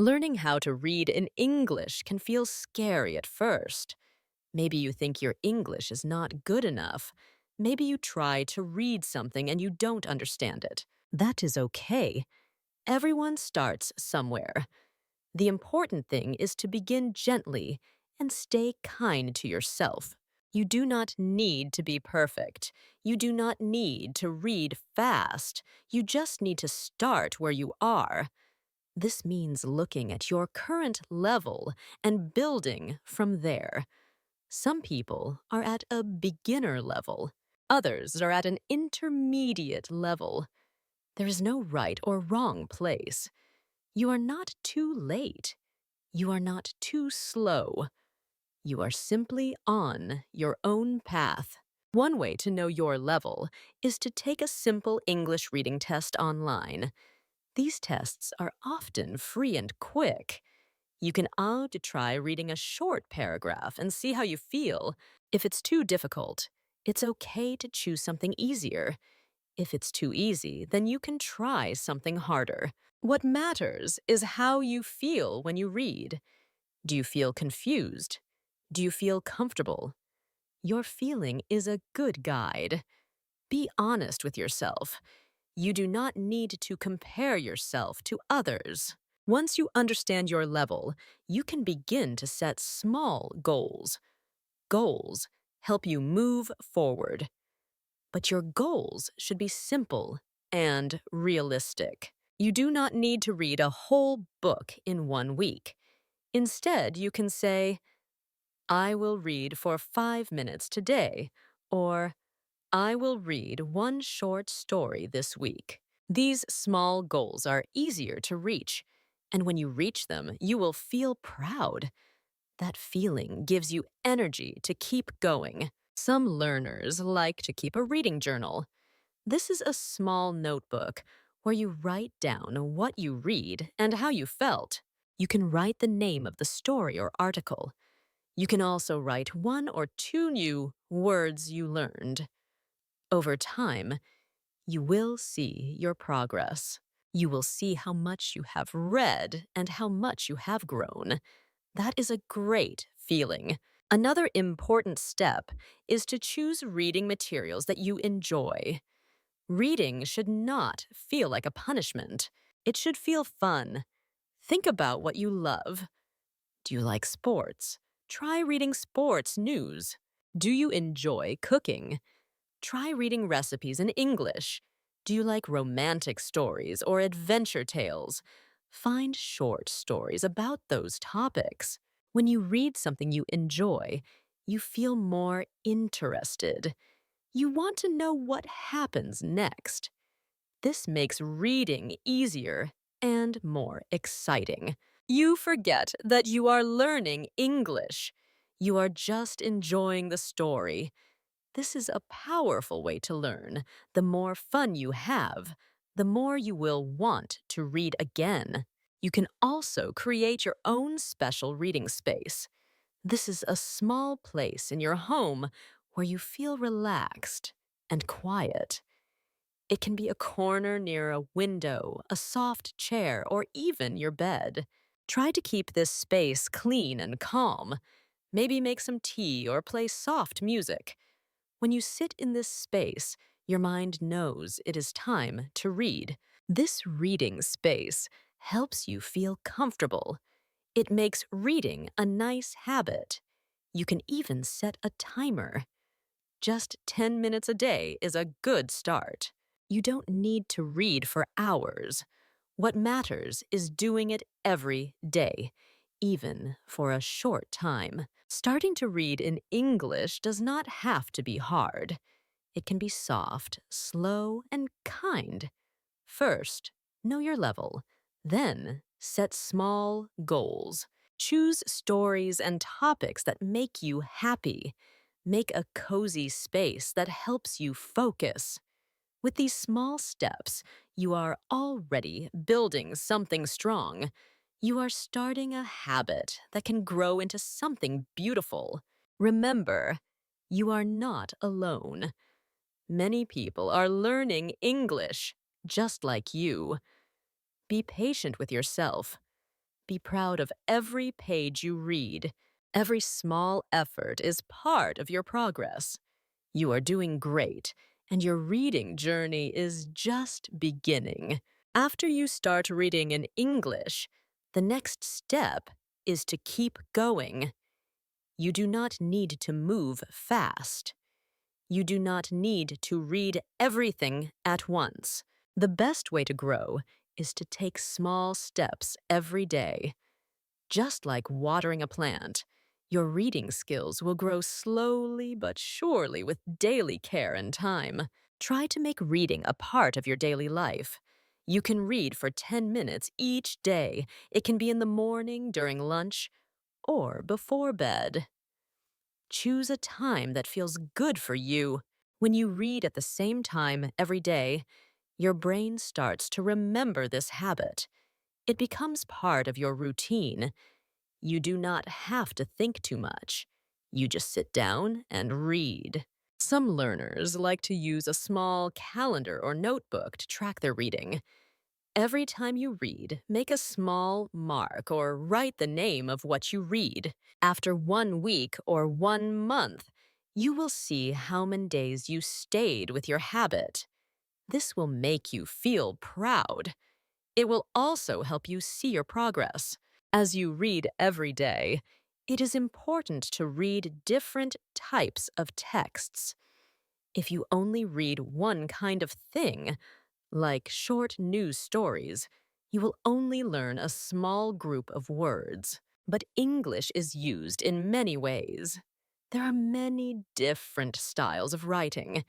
Learning how to read in English can feel scary at first. Maybe you think your English is not good enough. Maybe you try to read something and you don't understand it. That is okay. Everyone starts somewhere. The important thing is to begin gently and stay kind to yourself. You do not need to be perfect. You do not need to read fast. You just need to start where you are. This means looking at your current level and building from there. Some people are at a beginner level. Others are at an intermediate level. There is no right or wrong place. You are not too late. You are not too slow. You are simply on your own path. One way to know your level is to take a simple English reading test online. These tests are often free and quick. You can opt to try reading a short paragraph and see how you feel. If it's too difficult, it's okay to choose something easier. If it's too easy, then you can try something harder. What matters is how you feel when you read. Do you feel confused? Do you feel comfortable? Your feeling is a good guide. Be honest with yourself. You do not need to compare yourself to others. Once you understand your level, you can begin to set small goals. Goals help you move forward. But your goals should be simple and realistic. You do not need to read a whole book in 1 week. Instead, you can say, I will read for 5 minutes today, or I will read one short story this week. These small goals are easier to reach, and when you reach them, you will feel proud. That feeling gives you energy to keep going. Some learners like to keep a reading journal. This is a small notebook where you write down what you read and how you felt. You can write the name of the story or article. You can also write 1 or 2 new words you learned. Over time, you will see your progress. You will see how much you have read and how much you have grown. That is a great feeling. Another important step is to choose reading materials that you enjoy. Reading should not feel like a punishment. It should feel fun. Think about what you love. Do you like sports? Try reading sports news. Do you enjoy cooking? Try reading recipes in English. Do you like romantic stories or adventure tales? Find short stories about those topics. When you read something you enjoy, you feel more interested. You want to know what happens next. This makes reading easier and more exciting. You forget that you are learning English. You are just enjoying the story. This is a powerful way to learn. The more fun you have, the more you will want to read again. You can also create your own special reading space. This is a small place in your home where you feel relaxed and quiet. It can be a corner near a window, a soft chair, or even your bed. Try to keep this space clean and calm. Maybe make some tea or play soft music. When you sit in this space, your mind knows it is time to read. This reading space helps you feel comfortable. It makes reading a nice habit. You can even set a timer. Just 10 minutes a day is a good start. You don't need to read for hours. What matters is doing it every day, even for a short time. Starting to read in English does not have to be hard. It can be soft, slow, and kind. First, know your level. Then, set small goals. Choose stories and topics that make you happy. Make a cozy space that helps you focus. With these small steps, you are already building something strong. You are starting a habit that can grow into something beautiful. Remember, you are not alone. Many people are learning English, just like you. Be patient with yourself. Be proud of every page you read. Every small effort is part of your progress. You are doing great, and your reading journey is just beginning. After you start reading in English, the next step is to keep going. You do not need to move fast. You do not need to read everything at once. The best way to grow is to take small steps every day. Just like watering a plant, your reading skills will grow slowly but surely with daily care and time. Try to make reading a part of your daily life. You can read for 10 minutes each day. It can be in the morning, during lunch, or before bed. Choose a time that feels good for you. When you read at the same time every day, your brain starts to remember this habit. It becomes part of your routine. You do not have to think too much. You just sit down and read. Some learners like to use a small calendar or notebook to track their reading. Every time you read, make a small mark or write the name of what you read. After 1 week or 1 month, you will see how many days you stayed with your habit. This will make you feel proud. It will also help you see your progress. As you read every day, it is important to read different types of texts. If you only read one kind of thing, like short news stories, you will only learn a small group of words. But English is used in many ways. There are many different styles of writing.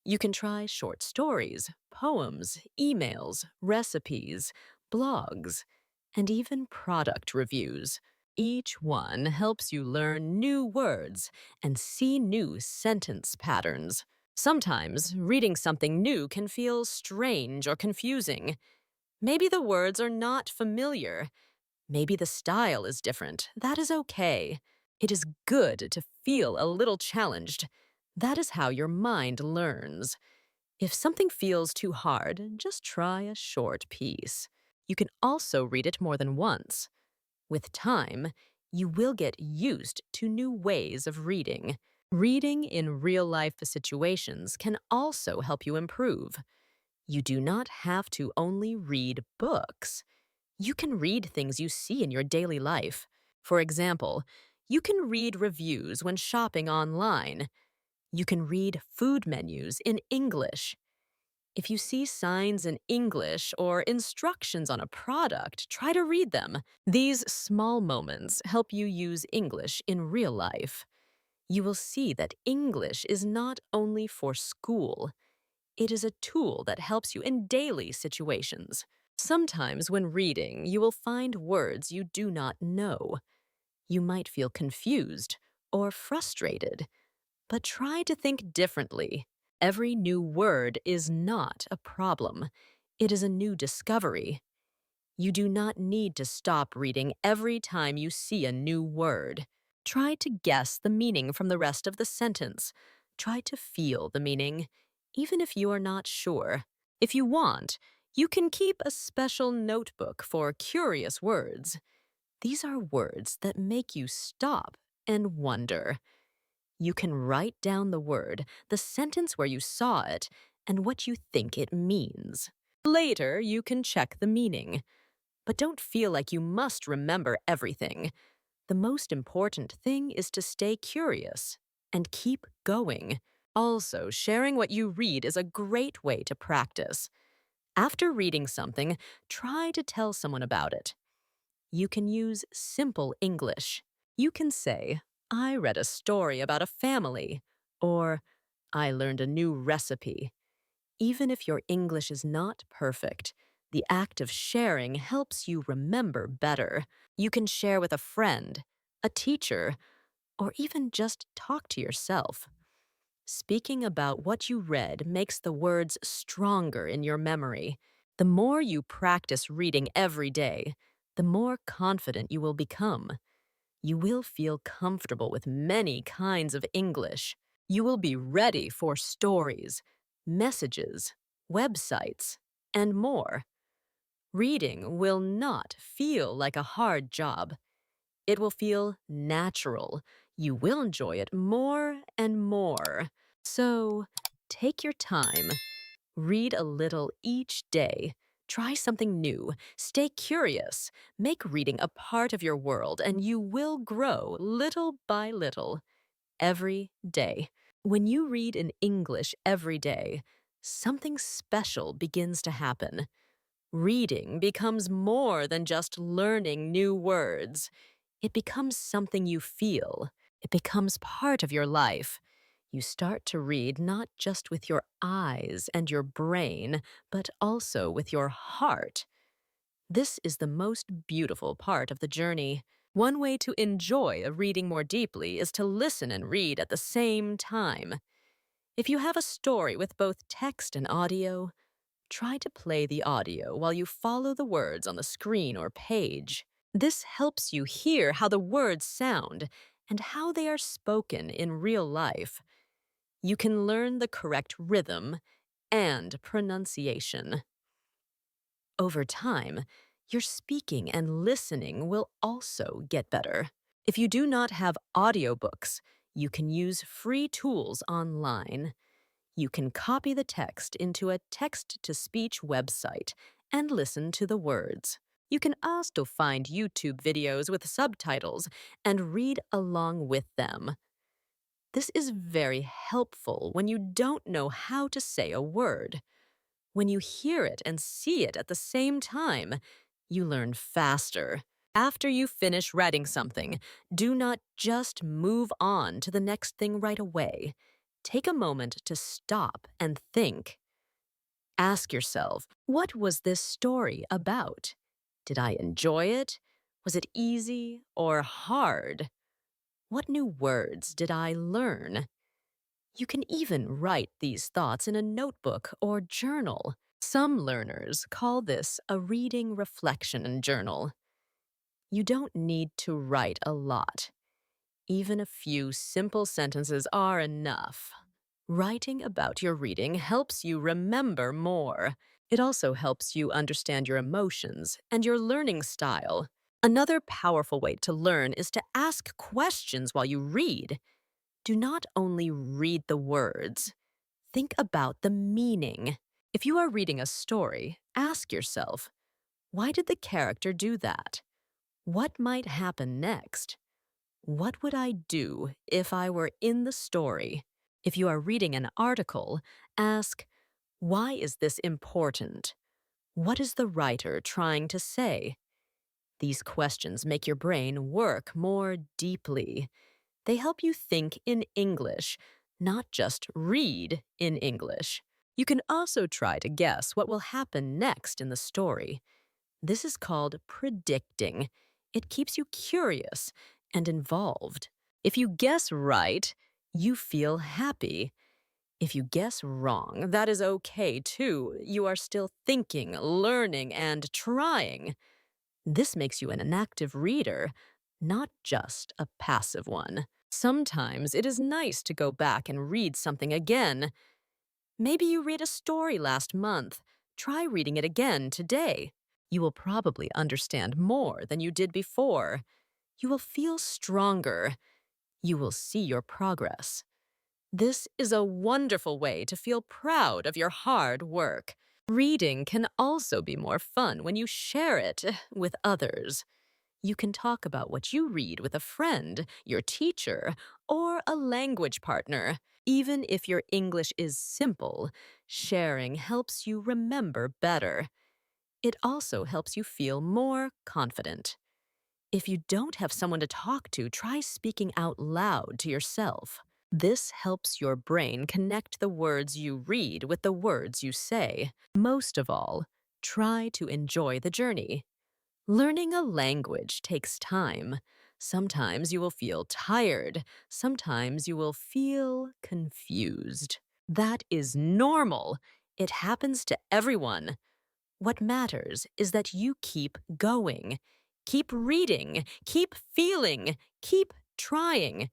You can try short stories, poems, emails, recipes, blogs, and even product reviews. Each one helps you learn new words and see new sentence patterns. Sometimes reading something new can feel strange or confusing. Maybe the words are not familiar. Maybe the style is different. That is okay. It is good to feel a little challenged. That is how your mind learns. If something feels too hard, just try a short piece. You can also read it more than once. With time, you will get used to new ways of reading. Reading in real-life situations can also help you improve. You do not have to only read books. You can read things you see in your daily life. For example, you can read reviews when shopping online. You can read food menus in English. If you see signs in English or instructions on a product, try to read them. These small moments help you use English in real life. You will see that English is not only for school. It is a tool that helps you in daily situations. Sometimes when reading, you will find words you do not know. You might feel confused or frustrated, but try to think differently. Every new word is not a problem. It is a new discovery. You do not need to stop reading every time you see a new word. Try to guess the meaning from the rest of the sentence. Try to feel the meaning, even if you are not sure. If you want, you can keep a special notebook for curious words. These are words that make you stop and wonder. You can write down the word, the sentence where you saw it, and what you think it means. Later, you can check the meaning. But don't feel like you must remember everything. The most important thing is to stay curious and keep going. Also, sharing what you read is a great way to practice. After reading something, try to tell someone about it. You can use simple English. You can say, I read a story about a family, or I learned a new recipe. Even if your English is not perfect, the act of sharing helps you remember better. You can share with a friend, a teacher, or even just talk to yourself. Speaking about what you read makes the words stronger in your memory. The more you practice reading every day, the more confident you will become. You will feel comfortable with many kinds of English. You will be ready for stories, messages, websites, and more. Reading will not feel like a hard job. It will feel natural. You will enjoy it more and more. So, take your time. Read a little each day. Try something new. Stay curious. Make reading a part of your world, and you will grow little by little every day. When you read in English every day, something special begins to happen. Reading becomes more than just learning new words. It becomes something you feel. It becomes part of your life. You start to read not just with your eyes and your brain, but also with your heart. This is the most beautiful part of the journey. One way to enjoy a reading more deeply is to listen and read at the same time. If you have a story with both text and audio, try to play the audio while you follow the words on the screen or page. This helps you hear how the words sound and how they are spoken in real life. You can learn the correct rhythm and pronunciation. Over time, your speaking and listening will also get better. If you do not have audiobooks, you can use free tools online. You can copy the text into a text-to-speech website and listen to the words. You can also find YouTube videos with subtitles and read along with them. This is very helpful when you don't know how to say a word. When you hear it and see it at the same time, you learn faster. After you finish writing something, do not just move on to the next thing right away. Take a moment to stop and think. Ask yourself, what was this story about? Did I enjoy it? Was it easy or hard? What new words did I learn? You can even write these thoughts in a notebook or journal. Some learners call this a reading reflection journal. You don't need to write a lot. Even a few simple sentences are enough. Writing about your reading helps you remember more. It also helps you understand your emotions and your learning style. Another powerful way to learn is to ask questions while you read. Do not only read the words. Think about the meaning. If you are reading a story, ask yourself, why did the character do that? What might happen next? What would I do if I were in the story? If you are reading an article, ask, why is this important? What is the writer trying to say? These questions make your brain work more deeply. They help you think in English, not just read in English. You can also try to guess what will happen next in the story. This is called predicting. It keeps you curious and involved. If you guess right, you feel happy. If you guess wrong, that is okay too. You are still thinking, learning, and trying. This makes you an active reader, not just a passive one. Sometimes it is nice to go back and read something again. Maybe you read a story last month. Try reading it again today. You will probably understand more than you did before. You will feel stronger. You will see your progress. This is a wonderful way to feel proud of your hard work. Reading can also be more fun when you share it with others. You can talk about what you read with a friend, your teacher, or a language partner. Even if your English is simple, sharing helps you remember better. It also helps you feel more confident. If you don't have someone to talk to, try speaking out loud to yourself. This helps your brain connect the words you read with the words you say. Most of all, try to enjoy the journey. Learning a language takes time. Sometimes you will feel tired. Sometimes you will feel confused. That is normal. It happens to everyone. What matters is that you keep going. Keep reading. Keep feeling. Keep trying.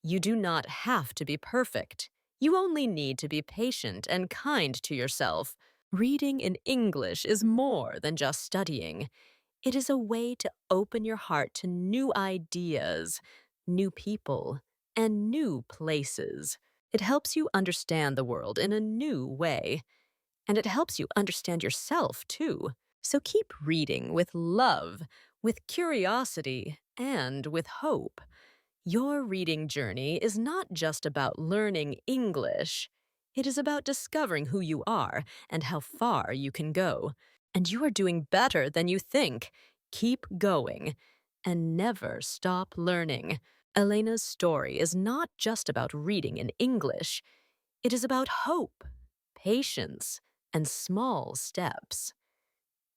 You do not have to be perfect. You only need to be patient and kind to yourself. Reading in English is more than just studying. It is a way to open your heart to new ideas, new people, and new places. It helps you understand the world in a new way, and it helps you understand yourself too. So keep reading with love, with curiosity, and with hope. Your reading journey is not just about learning English. It is about discovering who you are and how far you can go. And you are doing better than you think. Keep going and never stop learning. Elena's story is not just about reading in English. It is about hope, patience, and small steps.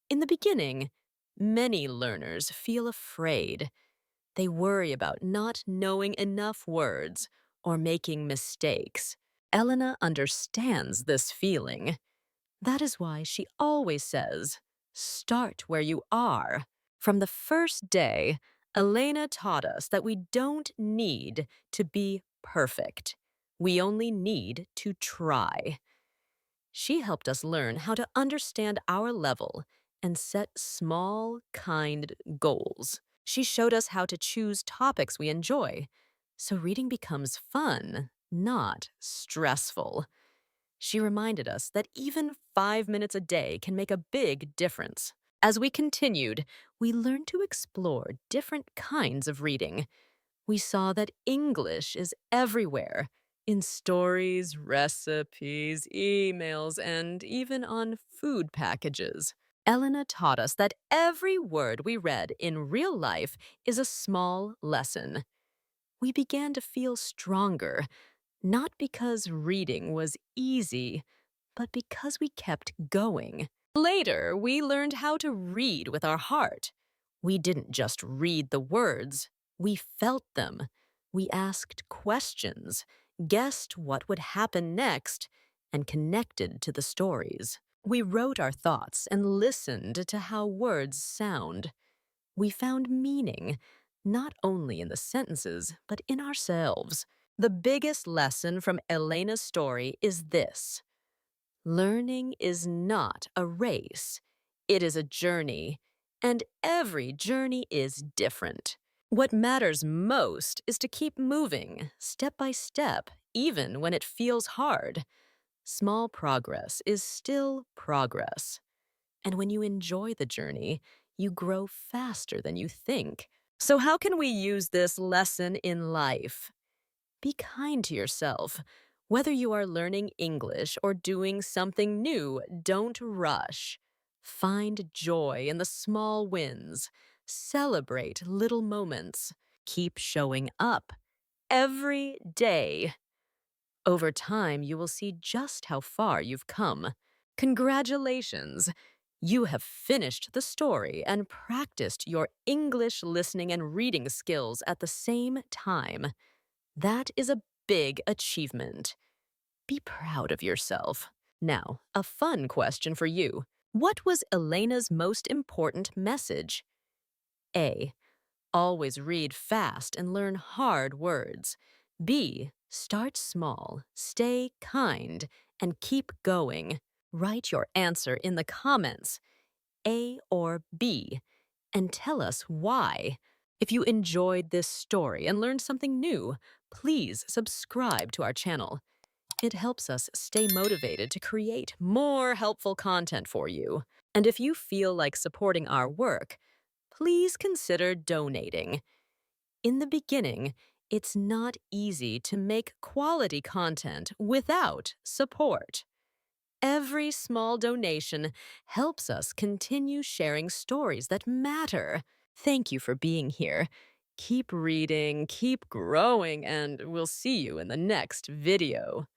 In the beginning, many learners feel afraid. They worry about not knowing enough words or making mistakes. Elena understands this feeling. That is why she always says, start where you are. From the first day, Elena taught us that we don't need to be perfect. We only need to try. She helped us learn how to understand our level and set small, kind goals. She showed us how to choose topics we enjoy, so reading becomes fun, not stressful. She reminded us that even 5 minutes a day can make a big difference. As we continued, we learned to explore different kinds of reading. We saw that English is everywhere in stories, recipes, emails, and even on food packages. Elena taught us that every word we read in real life is a small lesson. We began to feel stronger, not because reading was easy, but because we kept going. Later, we learned how to read with our heart. We didn't just read the words, we felt them. We asked questions, guessed what would happen next, and connected to the stories. We wrote our thoughts and listened to how words sound. We found meaning, not only in the sentences, but in ourselves. The biggest lesson from Elena's story is this: learning is not a race. It is a journey, and every journey is different. What matters most is to keep moving, step by step, even when it feels hard. Small progress is still progress. And when you enjoy the journey, you grow faster than you think. So how can we use this lesson in life? Be kind to yourself. Whether you are learning English or doing something new, don't rush. Find joy in the small wins. Celebrate little moments. Keep showing up every day. Over time, you will see just how far you've come. Congratulations! You have finished the story and practiced your English listening and reading skills at the same time. That is a big achievement. Be proud of yourself. Now, a fun question for you. What was Elena's most important message? A. Always read fast and learn hard words. B. Start small, stay kind, and keep going. Write your answer in the comments, A or B, and tell us why. If you enjoyed this story and learned something new, please subscribe to our channel. It helps us stay motivated to create more helpful content for you. And if you feel like supporting our work, please consider donating. In the beginning, it's not easy to make quality content without support. Every small donation helps us continue sharing stories that matter. Thank you for being here. Keep reading, keep growing, and we'll see you in the next video.